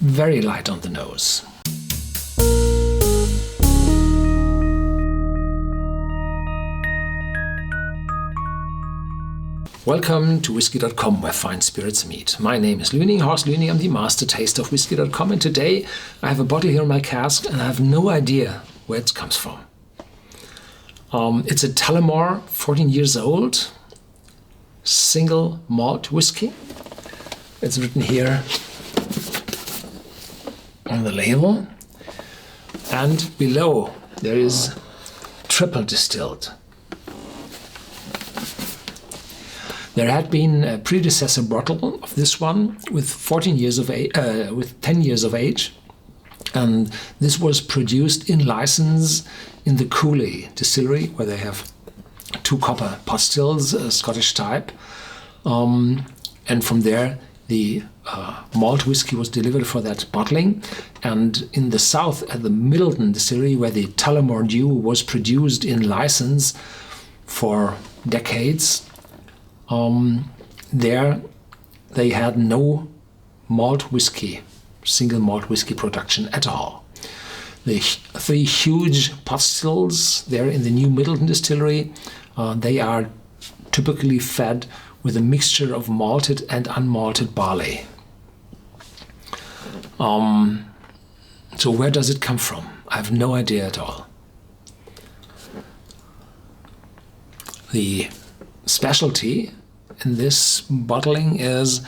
very light on the nose. Welcome to Whisky.com, where fine spirits meet. My name is Lüning, Horst Lüning. I'm the master taster of Whisky.com, and today I have a bottle here in my cask and I have no idea where it comes from. It's a Tullamore, 14 years old, single malt whiskey. It's written here on the label, and below there is triple distilled. There had been a predecessor bottle of this one with 10 years of age, and this was produced in license in the Cooley distillery, where they have 2 copper pot stills, Scottish type, and from there the malt whiskey was delivered for that bottling. And in the south at the Middleton distillery, where the Tullamore D.E.W was produced in license for decades, there they had no malt whiskey, single malt whiskey production at all. The 3 huge pot stills there in the new Middleton distillery, they are typically fed with a mixture of malted and unmalted barley. So where does it come from? I have no idea at all. The specialty in this bottling is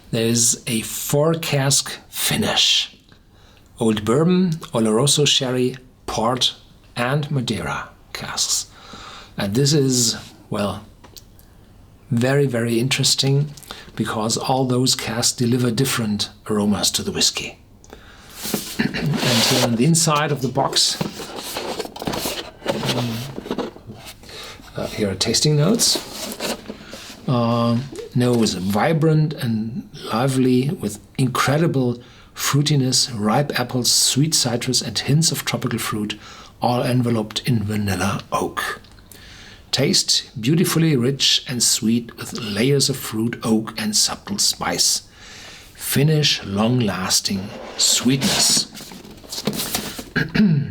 there's a 4-cask finish. Old Bourbon, Oloroso Sherry, Port and Madeira casks. And this is, well, very, very interesting because all those casks deliver different aromas to the whiskey. And here on the inside of the box, here are tasting notes. Nose vibrant and lively with incredible fruitiness, ripe apples, sweet citrus and hints of tropical fruit, all enveloped in vanilla oak. Taste beautifully rich and sweet with layers of fruit, oak and subtle spice. Finish long-lasting sweetness. Yeah.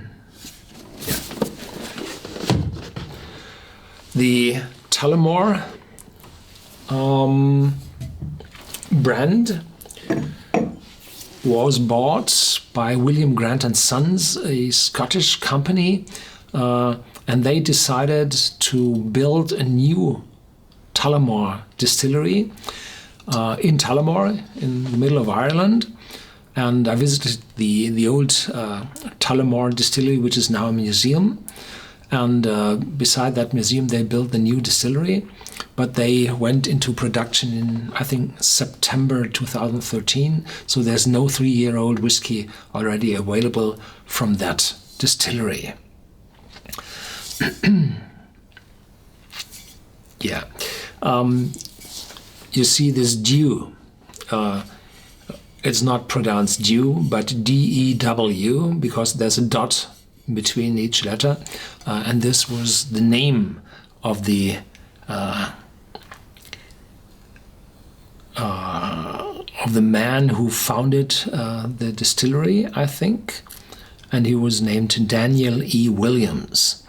The Tullamore brand was bought by William Grant and Sons, a Scottish company, and they decided to build a new Tullamore distillery in Tullamore, in the middle of Ireland. And I visited the old Tullamore distillery, which is now a museum. And beside that museum, they built the new distillery. But they went into production in, I think, September 2013. So there's no 3-year-old whiskey already available from that distillery. Yeah. You see this D.E.W. It's not pronounced D.E.W, but D.E.W, because there's a dot between each letter. And this was the name of the man who founded the distillery, I think, and he was named Daniel E. Williams.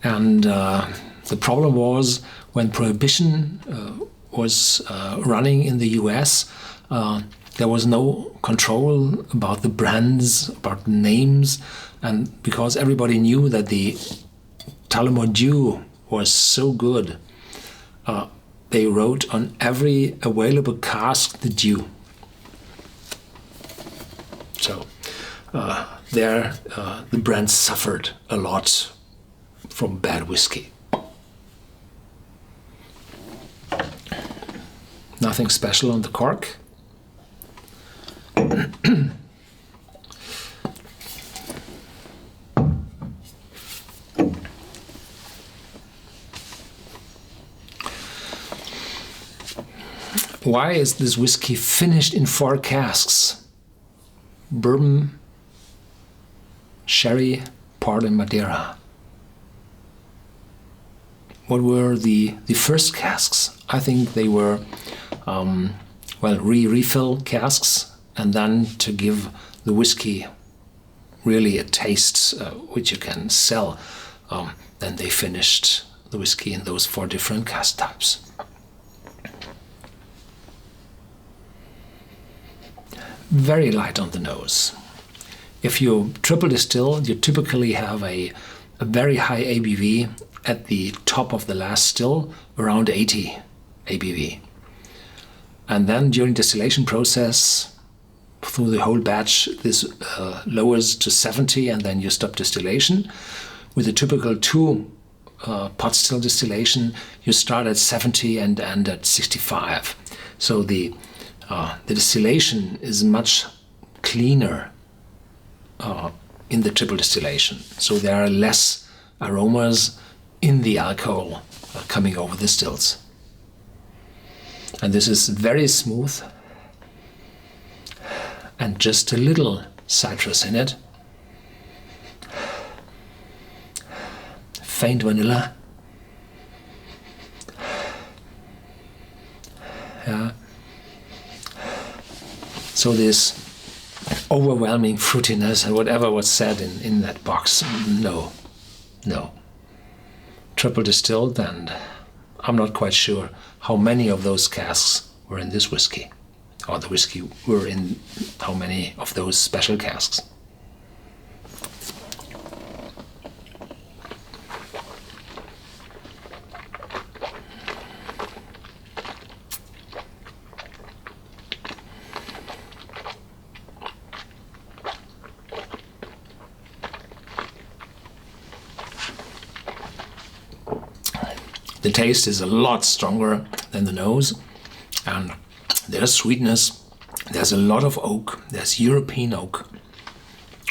And the problem was when Prohibition was running in the US, there was no control about the brands, about the names, and because everybody knew that the Tullamore D.E.W was so good, they wrote on every available cask the D.E.W. So there the brand suffered a lot from bad whiskey. Nothing special on the cork. Why is this whiskey finished in 4 casks? Bourbon, sherry, port and Madeira. What were the first casks? I think they were refill casks and then to give the whiskey really a taste which you can sell, then they finished the whiskey in those 4 different cask types. Very light on the nose. If you triple distill, you typically have a very high ABV at the top of the last still, around 80 ABV. And then during distillation process, through the whole batch, this lowers to 70, and then you stop distillation. With a typical 2 pot still distillation, you start at 70 and end at 65. So the distillation is much cleaner in the triple distillation. So there are less aromas in the alcohol coming over the stills. And this is very smooth and just a little citrus in it. Faint vanilla. Yeah. So this overwhelming fruitiness and whatever was said in that box, no. Triple distilled, and I'm not quite sure how many of those casks were in this whiskey, or the whiskey were in how many of those special casks. The taste is a lot stronger than the nose, and there's sweetness, there's a lot of oak, there's European oak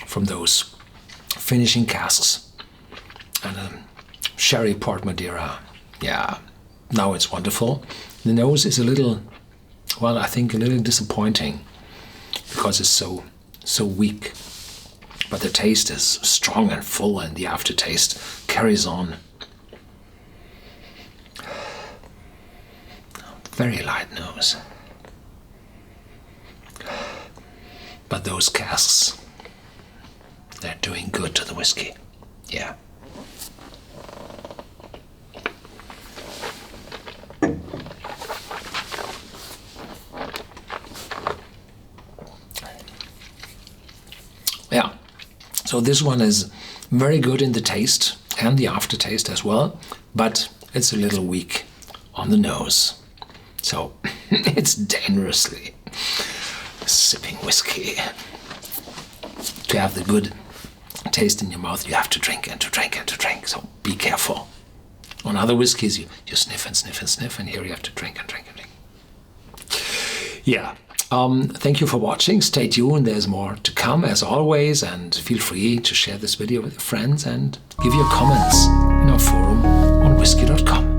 from those finishing casks, and sherry port Madeira. Yeah, now it's wonderful. The nose is a little, well, I think a little disappointing because it's so weak, but the taste is strong and full, and the aftertaste carries on. Very light nose. But those casks, they're doing good to the whiskey. Yeah. Yeah. So this one is very good in the taste and the aftertaste as well, but it's a little weak on the nose. So it's dangerously sipping whiskey. To have the good taste in your mouth, you have to drink and to drink and to drink. So be careful. On other whiskeys, you sniff and sniff and sniff, and here you have to drink and drink and drink. Yeah. Thank you for watching. Stay tuned. There's more to come as always, and feel free to share this video with your friends and give your comments in our forum on Whisky.com.